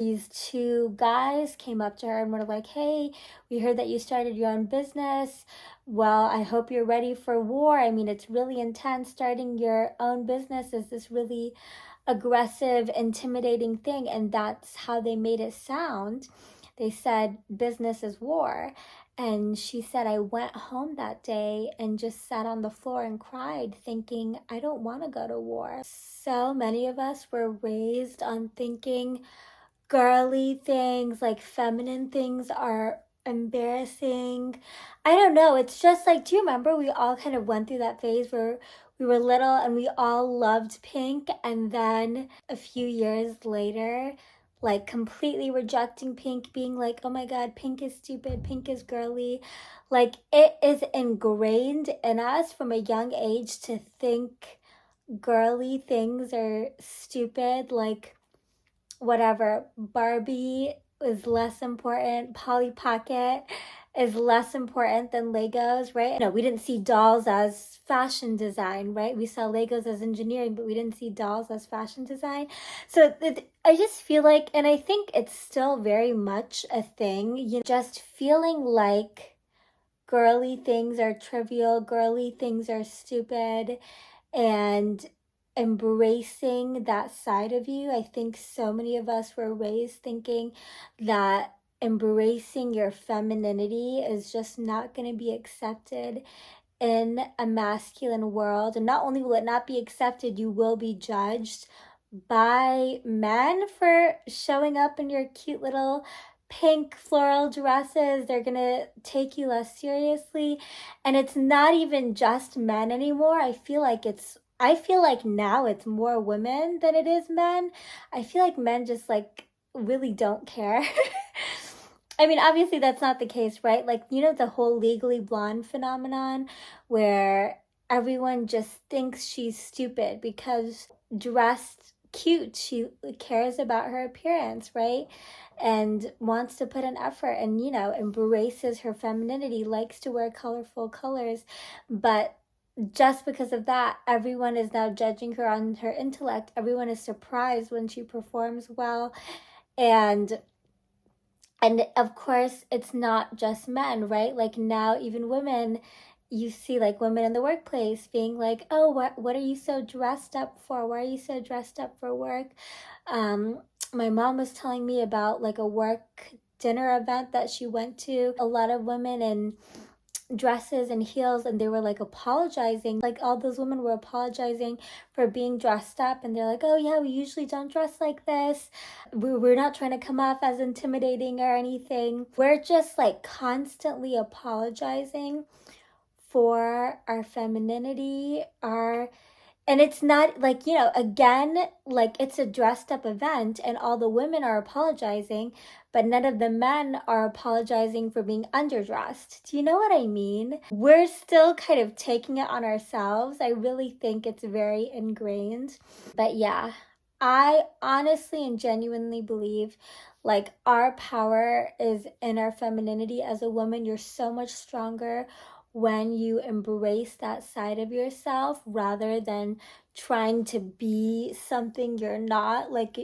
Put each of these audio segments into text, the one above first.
These two guys came up to her and were like, hey, we heard that you started your own business. Well, I hope you're ready for war. I mean, it's really intense. Starting your own business is this really aggressive, intimidating thing. And that's how they made it sound. They said business is war. And she said, I went home that day and just sat on the floor and cried, thinking, I don't want to go to war. So many of us were raised on thinking girly things, like feminine things, are embarrassing. I don't know. It's just like, do you remember we all kind of went through that phase where we were little and we all loved pink, and then a few years later, like completely rejecting pink, being like, oh my God, pink is stupid, pink is girly. Like, it is ingrained in us from a young age to think girly things are stupid. Like, whatever, Barbie is less important, Polly Pocket is less important than Legos, right? No, we didn't see dolls as fashion design, right? We saw Legos as engineering, but we didn't see dolls as fashion design. So I just feel like, and I think it's still very much a thing, just feeling like girly things are trivial, girly things are stupid, and embracing that side of you. I think so many of us were raised thinking that embracing your femininity is just not going to be accepted in a masculine world. And not only will it not be accepted, you will be judged by men for showing up in your cute little pink floral dresses. They're gonna take you less seriously. And it's not even just men anymore. I feel like now it's more women than it is men. I feel like men just like really don't care. I mean, obviously that's not the case, right? Like, the whole Legally Blonde phenomenon where everyone just thinks she's stupid because dressed cute, she cares about her appearance, right? And wants to put an effort and, embraces her femininity, likes to wear colorful colors. But just because of that, everyone is now judging her on her intellect. Everyone is surprised when she performs well. And of course, it's not just men, right? Like, now even women, you see like women in the workplace being like, oh, what are you so dressed up for? Why are you so dressed up for work? My mom was telling me about like a work dinner event that she went to. A lot of women in dresses and heels, and they were like apologizing, like all those women were apologizing for being dressed up, and they're like, oh yeah, we usually don't dress like this, we're not trying to come off as intimidating or anything. We're just like constantly apologizing for our femininity, and it's not like, again, like it's a dressed up event and all the women are apologizing, but none of the men are apologizing for being underdressed. Do you know what I mean? We're still kind of taking it on ourselves. I really think it's very ingrained. But yeah, I honestly and genuinely believe like our power is in our femininity. As a woman, you're so much stronger when you embrace that side of yourself rather than trying to be something you're not. Like,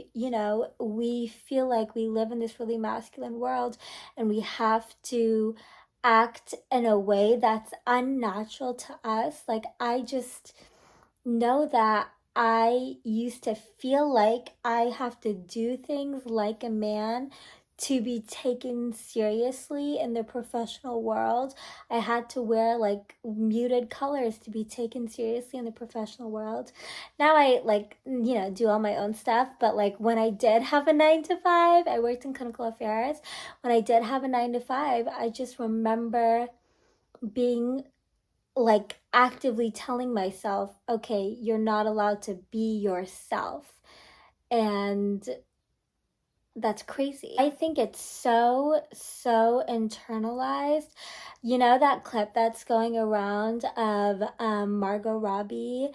we feel like we live in this really masculine world and we have to act in a way that's unnatural to us. Like, I just know that I used to feel like I have to do things like a man to be taken seriously in the professional world. I had to wear like muted colors to be taken seriously in the professional world. Now I like, do all my own stuff, but like when I did have a 9 to 5, I worked in clinical affairs. When I did have a 9 to 5, I just remember being like actively telling myself, okay, you're not allowed to be yourself. And that's crazy. I think it's so internalized. You know that clip that's going around of Margot Robbie?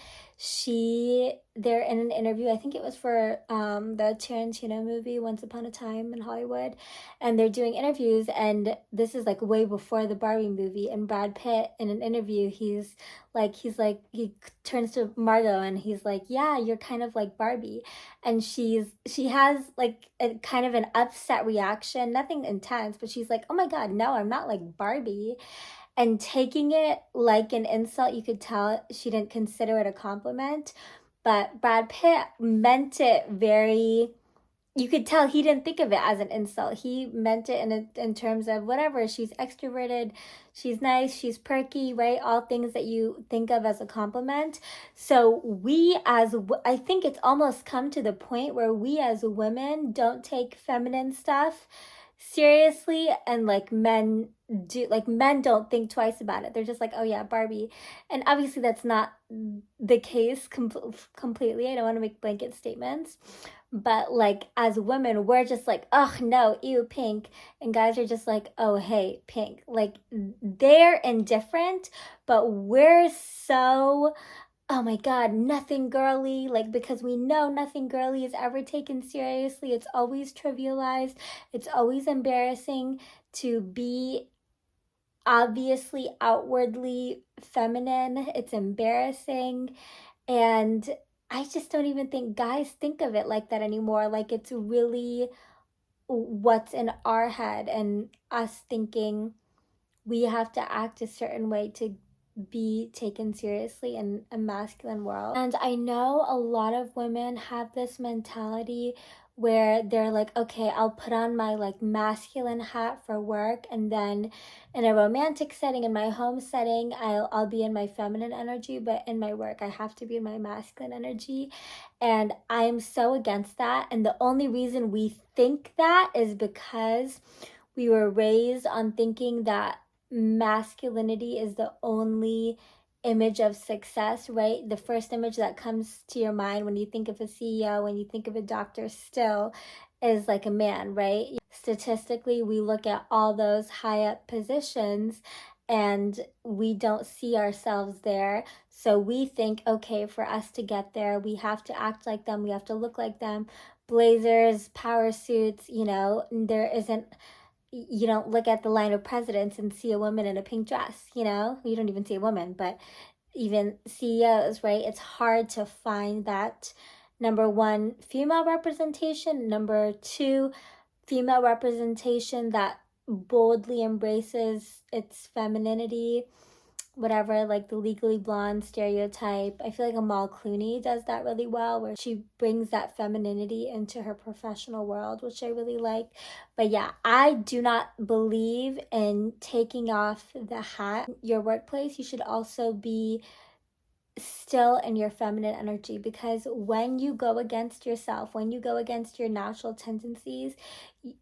they're in an interview, I think it was for the Tarantino movie Once Upon a Time in Hollywood, and they're doing interviews, and this is like way before the Barbie movie, and Brad Pitt in an interview, he turns to Margot and he's like, yeah, you're kind of like Barbie. And she has like a kind of an upset reaction, nothing intense, but she's like, oh my god, no, I'm not like Barbie. And taking it like an insult, you could tell she didn't consider it a compliment. But Brad Pitt meant it very, you could tell he didn't think of it as an insult. He meant it in terms of whatever. She's extroverted, she's nice, she's perky, right? All things that you think of as a compliment. So I think it's almost come to the point where we as women don't take feminine stuff seriously, and like men don't think twice about it. They're just like, oh yeah, Barbie. And obviously that's not the case completely. I don't want to make blanket statements, but like as women, we're just like, oh no, ew, pink. And guys are just like, oh hey, pink. Like they're indifferent, but we're so, oh my god, nothing girly, like because we know nothing girly is ever taken seriously. It's always trivialized. It's always embarrassing to be obviously outwardly feminine. It's embarrassing. And I just don't even think guys think of it like that anymore. Like it's really what's in our head and us thinking we have to act a certain way to be taken seriously in a masculine world. And I know a lot of women have this mentality where they're like, okay, I'll put on my like masculine hat for work, and then in a romantic setting, in my home setting, I'll be in my feminine energy, but in my work I have to be in my masculine energy. And I'm so against that. And the only reason we think that is because we were raised on thinking that masculinity is the only image of success, right? The first image that comes to your mind when you think of a CEO, when you think of a doctor, still is like a man, right? Statistically, we look at all those high up positions and we don't see ourselves there. So we think, okay, for us to get there, we have to act like them, we have to look like them. Blazers, power suits, you don't look at the line of presidents and see a woman in a pink dress, you don't even see a woman, but even CEOs, right? It's hard to find that number one, female representation, number two, female representation that boldly embraces its femininity, whatever, like the Legally Blonde stereotype. I feel like Amal Clooney does that really well, where she brings that femininity into her professional world, which I really like. But yeah, I do not believe in taking off the hat. Your workplace, you should also be still in your feminine energy, because when you go against yourself, when you go against your natural tendencies,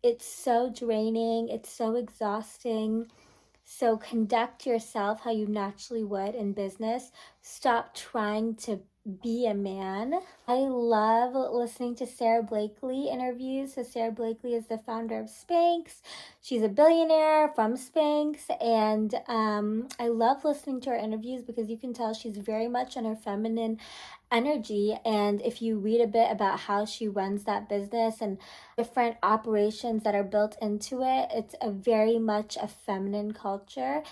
it's so draining, it's so exhausting. So conduct yourself how you naturally would in business. Stop trying to be a man. I love listening to Sarah Blakely interviews. So Sarah Blakely is the founder of Spanx. She's a billionaire from Spanx, and I love listening to her interviews because you can tell she's very much in her feminine energy. And if you read a bit about how she runs that business and different operations that are built into it, it's a very much a feminine culture.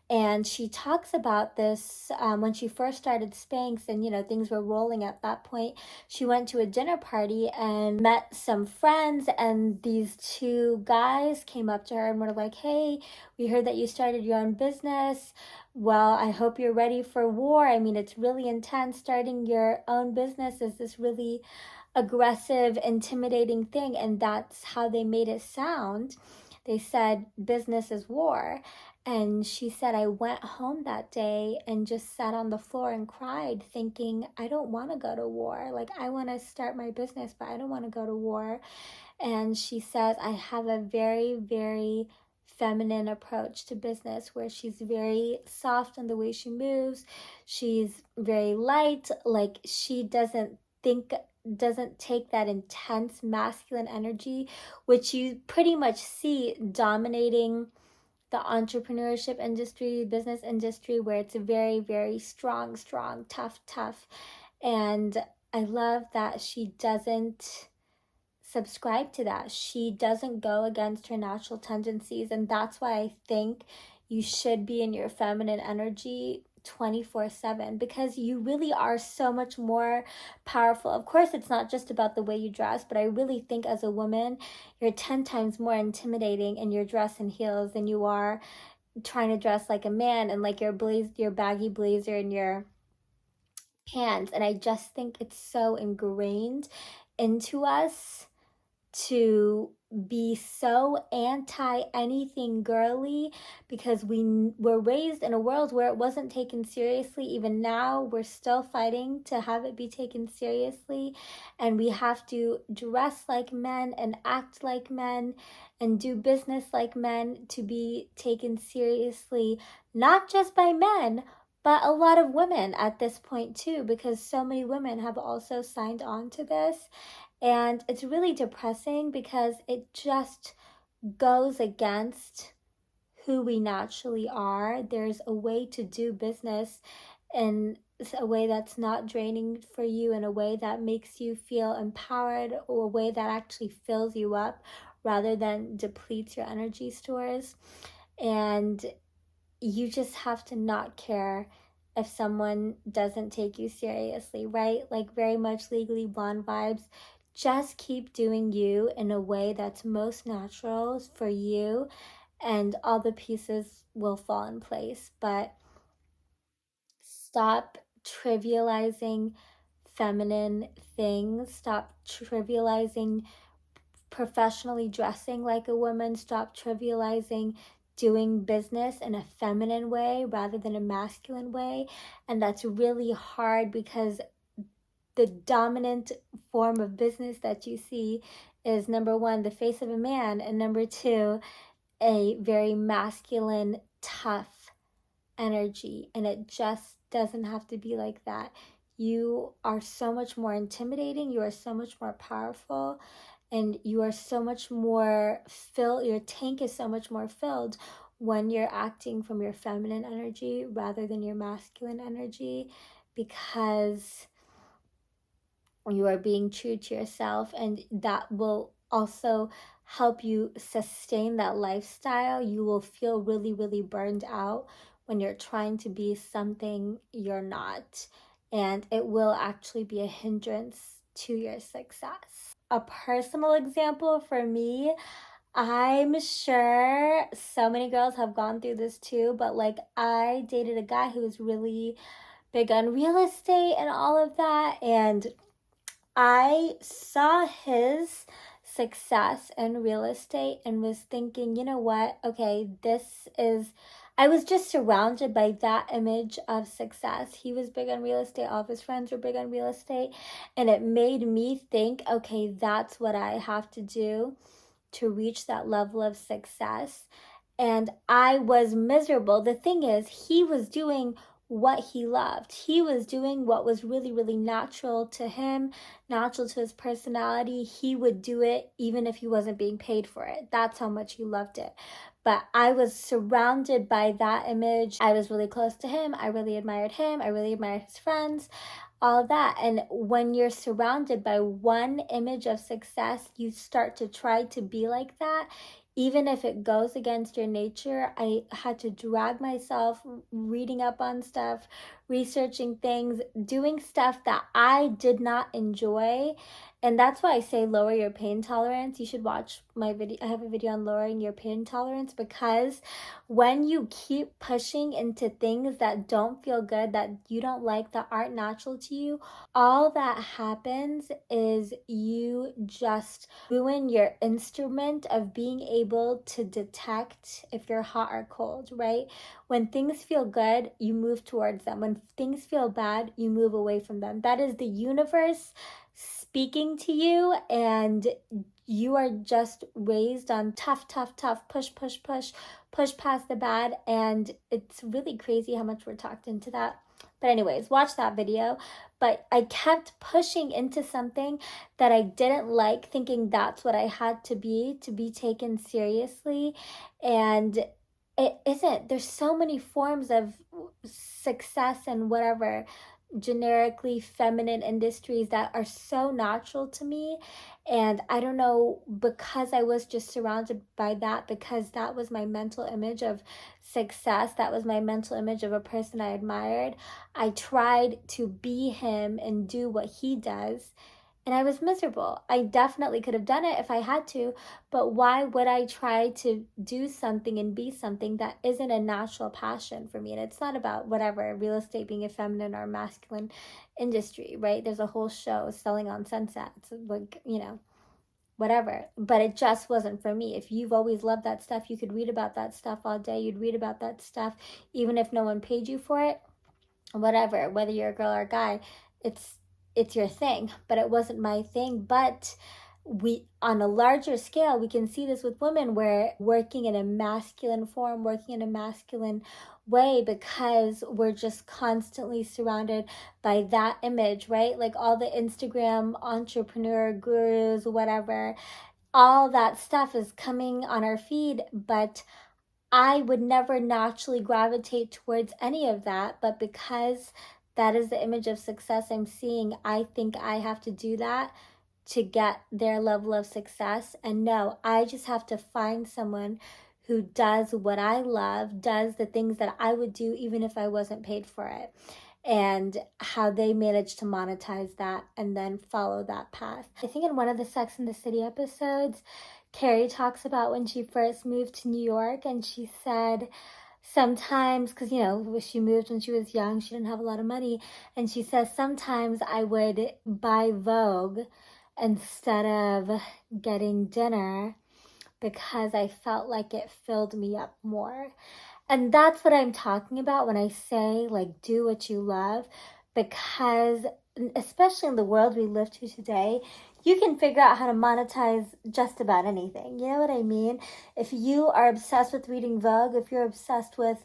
And she talks about this when she first started Spanx, and things were rolling at that point. She went to a dinner party and met some friends, and these two guys came up to her and were like, hey, we heard that you started your own business. Well, I hope you're ready for war. I mean, it's really intense. Starting your own business is this really aggressive, intimidating thing. And that's how they made it sound. They said, business is war. And she said, I went home that day and just sat on the floor and cried, thinking, I don't want to go to war. Like, I want to start my business, but I don't want to go to war. And she says, I have a very, very feminine approach to business, where she's very soft in the way she moves. She's very light. Like, she doesn't take that intense masculine energy, which you pretty much see dominating the entrepreneurship industry, business industry, where it's a very, very strong, tough. And I love that she doesn't subscribe to that. She doesn't go against her natural tendencies. And that's why I think you should be in your feminine energy 24/7, because you really are so much more powerful. Of course, it's not just about the way you dress, but I really think as a woman, you're 10 times more intimidating in your dress and heels than you are trying to dress like a man and like your baggy blazer and your pants. And I just think it's so ingrained into us to be so anti anything girly, because we were raised in a world where it wasn't taken seriously. Even now we're still fighting to have it be taken seriously, and we have to dress like men and act like men and do business like men to be taken seriously, not just by men but a lot of women at this point too, because so many women have also signed on to this. And it's really depressing because it just goes against who we naturally are. There's a way to do business in a way that's not draining for you, in a way that makes you feel empowered, or a way that actually fills you up rather than depletes your energy stores. And you just have to not care if someone doesn't take you seriously, right? Like very much Legally Blonde vibes. Just keep doing you in a way that's most natural for you, and all the pieces will fall in place. But stop trivializing feminine things. Stop trivializing professionally dressing like a woman. Stop trivializing doing business in a feminine way rather than a masculine way. And that's really hard because the dominant form of business that you see is, number one, the face of a man, and number two, a very masculine, tough energy. And it just doesn't have to be like that. You are so much more intimidating, you are so much more powerful, and you are so much more filled. Your tank is so much more filled when you're acting from your feminine energy rather than your masculine energy, because you are being true to yourself, and that will also help you sustain that lifestyle. You will feel really, really burned out when you're trying to be something you're not, and it will actually be a hindrance to your success. A personal example for me, I'm sure so many girls have gone through this too, but like I dated a guy who was really big on real estate and all of that, and I saw his success in real estate and was thinking, you know what? Okay, this is. I was just surrounded by that image of success. He was big on real estate, all of his friends were big on real estate, and it made me think, okay, that's what I have to do to reach that level of success. And I was miserable. The thing is, he was doing what he loved. He was doing what was really, really natural to him, natural to his personality. He would do it even if he wasn't being paid for it. That's how much he loved it. But I was surrounded by that image. I was really close to him. I really admired him. I really admired his friends, all that. And when you're surrounded by one image of success, you start to try to be like that, even if it goes against your nature. I had to drag myself reading up on stuff, researching things, doing stuff that I did not enjoy. And that's why I say lower your pain tolerance. You should watch my video. I have a video on lowering your pain tolerance, because when you keep pushing into things that don't feel good, that you don't like, that aren't natural to you, all that happens is you just ruin your instrument of being able to detect if you're hot or cold, right? When things feel good, you move towards them. When things feel bad, you move away from them. That is the universe speaking to you, and you are just raised on tough, tough, tough, push, push, push, push past the bad. And it's really crazy how much we're talked into that. But anyways, watch that video. But I kept pushing into something that I didn't like, thinking that's what I had to be taken seriously. And it isn't. There's so many forms of success and whatever, generically feminine industries that are so natural to me. And I don't know, because I was just surrounded by that, because that was my mental image of success, that was my mental image of a person I admired, I tried to be him and do what he does, and I was miserable. I definitely could have done it if I had to, but why would I try to do something and be something that isn't a natural passion for me? And it's not about whatever, real estate being a feminine or masculine industry, right? There's a whole show, Selling on Sunset. It's like, whatever. But it just wasn't for me. If you've always loved that stuff, you could read about that stuff all day. You'd read about that stuff, even if no one paid you for it, whatever, whether you're a girl or a guy, it's it's your thing. But it wasn't my thing. But we, on a larger scale, we can see this with women, where working in a masculine form, working in a masculine way, because we're just constantly surrounded by that image, right? Like all the Instagram entrepreneur gurus, whatever, all that stuff is coming on our feed. But I would never naturally gravitate towards any of that, but because that is the image of success I'm seeing, I think I have to do that to get their level of success. And no, I just have to find someone who does what I love, does the things that I would do even if I wasn't paid for it, and how they manage to monetize that and then follow that path. I think in one of the Sex and the City episodes, Carrie talks about when she first moved to New York, and she said sometimes, because she moved when she was young, she didn't have a lot of money, and she says sometimes I would buy Vogue instead of getting dinner because I felt like it filled me up more. And that's what I'm talking about when I say, like, do what you love, because especially in the world we live to today, you can figure out how to monetize just about anything. You know what I mean? If you are obsessed with reading Vogue, if you're obsessed with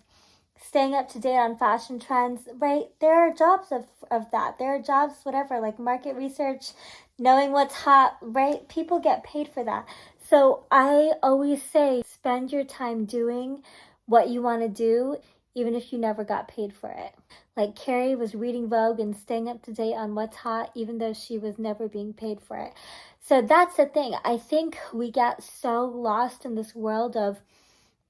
staying up to date on fashion trends, right? There are jobs of that. There are jobs, whatever, like market research, knowing what's hot, right? People get paid for that. So I always say, spend your time doing what you want to do, even if you never got paid for it. Like Carrie was reading Vogue and staying up to date on what's hot, even though she was never being paid for it. So that's the thing. I think we get so lost in this world of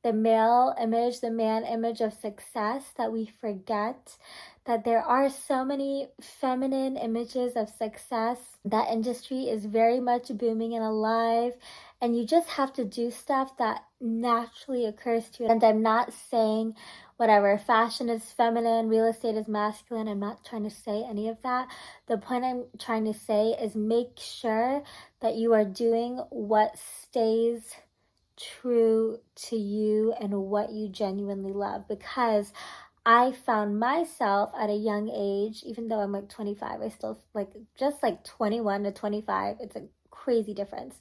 the male image, the man image of success, that we forget that there are so many feminine images of success. That industry is very much booming and alive, and you just have to do stuff that naturally occurs to you. And I'm not saying whatever, fashion is feminine, real estate is masculine. I'm not trying to say any of that. The point I'm trying to say is make sure that you are doing what stays true to you and what you genuinely love. Because I found myself at a young age, even though I'm like 25, I still just like 21 to 25, it's a crazy difference.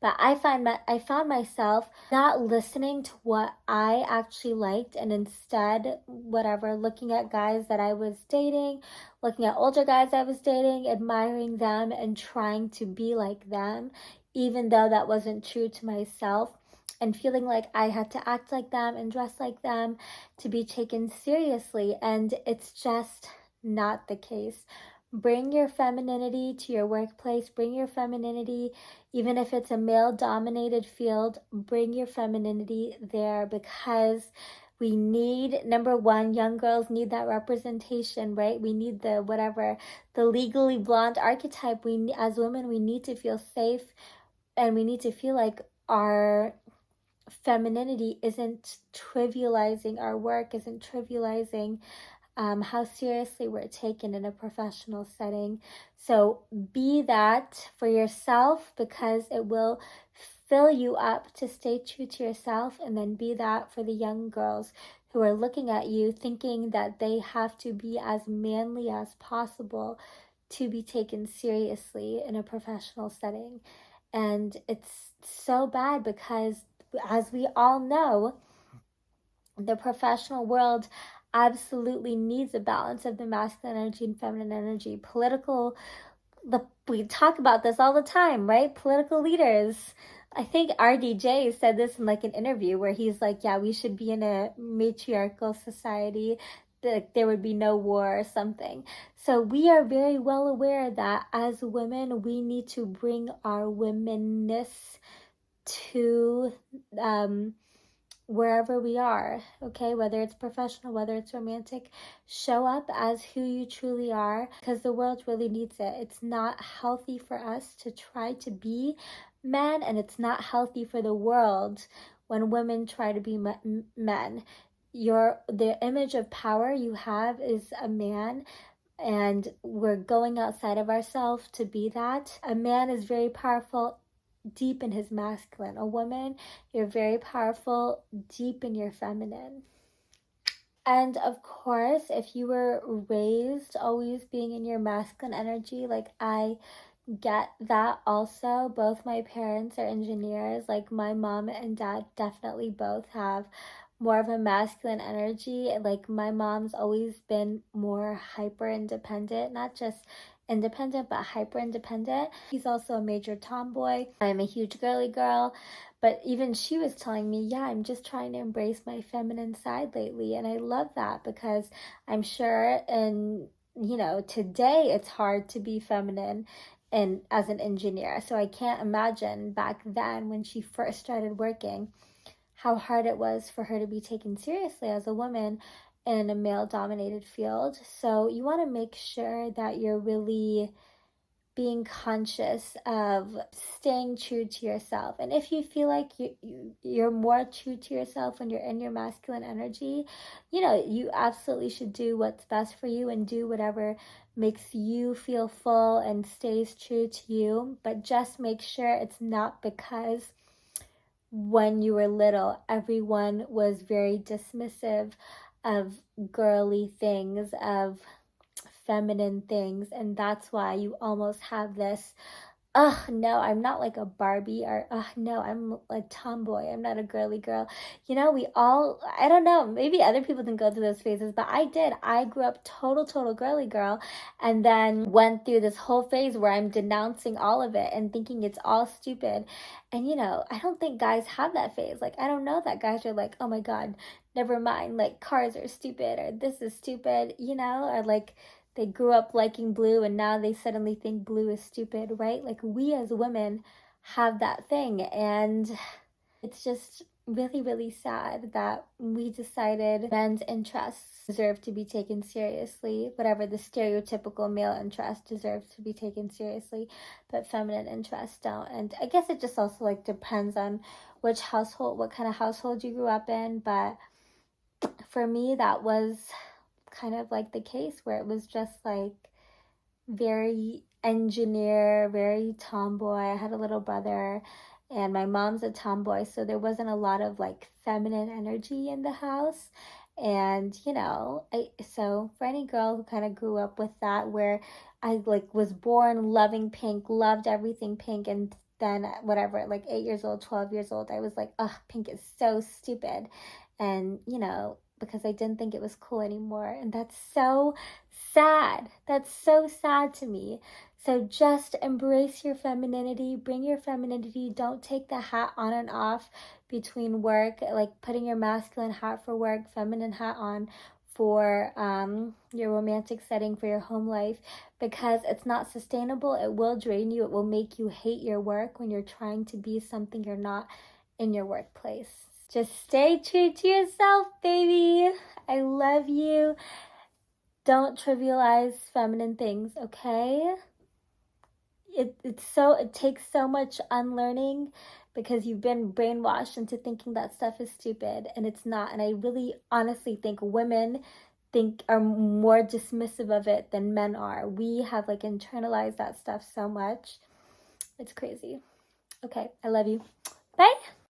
But I found myself not listening to what I actually liked, and instead, whatever, looking at guys that I was dating, looking at older guys I was dating, admiring them and trying to be like them, even though that wasn't true to myself, and feeling like I had to act like them and dress like them to be taken seriously. And it's just not the case. Bring your femininity to your workplace. Bring your femininity, even if it's a male dominated field, bring your femininity there, because we need, number one, young girls need that representation, right? We need the legally blonde archetype. As women, we need to feel safe, and we need to feel like our femininity isn't trivializing our work, isn't trivializing how seriously we're taken in a professional setting. So be that for yourself, because it will fill you up to stay true to yourself. And then be that for the young girls who are looking at you thinking that they have to be as manly as possible to be taken seriously in a professional setting. And it's so bad because, as we all know, the professional world absolutely needs a balance of the masculine energy and feminine energy. We talk about this all the time, right? Political leaders. I think RDJ said this in like an interview where he's like, yeah, we should be in a matriarchal society. there would be no war or something. So we are very well aware that as women, we need to bring our womenness to wherever we are, okay? Whether it's professional, whether it's romantic, show up as who you truly are because the world really needs it. It's not healthy for us to try to be men, and it's not healthy for the world when women try to be men. The image of power you have is a man, and we're going outside of ourselves to be that. A man is very powerful deep in his masculine. A woman, you're very powerful deep in your feminine. And of course, if you were raised always being in your masculine energy, like I get that also. Both my parents are engineers. Like my mom and dad definitely both have more of a masculine energy. Like my mom's always been more hyper independent, not just independent, but hyper independent. He's also a major tomboy. I'm a huge girly girl. But even she was telling me, yeah, I'm just trying to embrace my feminine side lately. And I love that because I'm sure today it's hard to be feminine and as an engineer. So I can't imagine back then when she first started working how hard it was for her to be taken seriously as a woman in a male dominated field. So you want to make sure that you're really being conscious of staying true to yourself. And if you feel like you're more true to yourself when you're in your masculine energy, you absolutely should do what's best for you and do whatever makes you feel full and stays true to you. But just make sure it's not because when you were little, everyone was very dismissive of girly things, of feminine things, and that's why you almost have this no, I'm not like a Barbie, or no, I'm a tomboy, I'm not a girly girl. We all, I don't know, maybe other people didn't go through those phases, but I did. I grew up total girly girl, and then went through this whole phase where I'm denouncing all of it and thinking it's all stupid. And I don't think guys have that phase. Like, I don't know that guys are like, oh my god, never mind, like cars are stupid, or this is stupid, or like they grew up liking blue and now they suddenly think blue is stupid, right? Like, we as women have that thing, and it's just really sad that we decided men's interests deserve to be taken seriously. Whatever the stereotypical male interest deserves to be taken seriously, but feminine interests don't. And I guess it just also like depends on what kind of household you grew up in. But for me, that was kind of like the case where it was just like very engineer, very tomboy. I had a little brother, and my mom's a tomboy, so there wasn't a lot of like feminine energy in the house. And so for any girl who kind of grew up with that, where I like was born loving pink, loved everything pink, and then whatever, like 8 years old, 12 years old, I was like, ugh, pink is so stupid. And because I didn't think it was cool anymore. And that's so sad. That's so sad to me. So just embrace your femininity, bring your femininity. Don't take the hat on and off between work, like putting your masculine hat for work, feminine hat on for your romantic setting, for your home life, because it's not sustainable. It will drain you. It will make you hate your work when you're trying to be something you're not in your workplace. Just stay true to yourself, baby. I love you. Don't trivialize feminine things, okay? It takes so much unlearning because you've been brainwashed into thinking that stuff is stupid, and it's not. And I really honestly think women are more dismissive of it than men are. We have like internalized that stuff so much. It's crazy. Okay, I love you. Bye.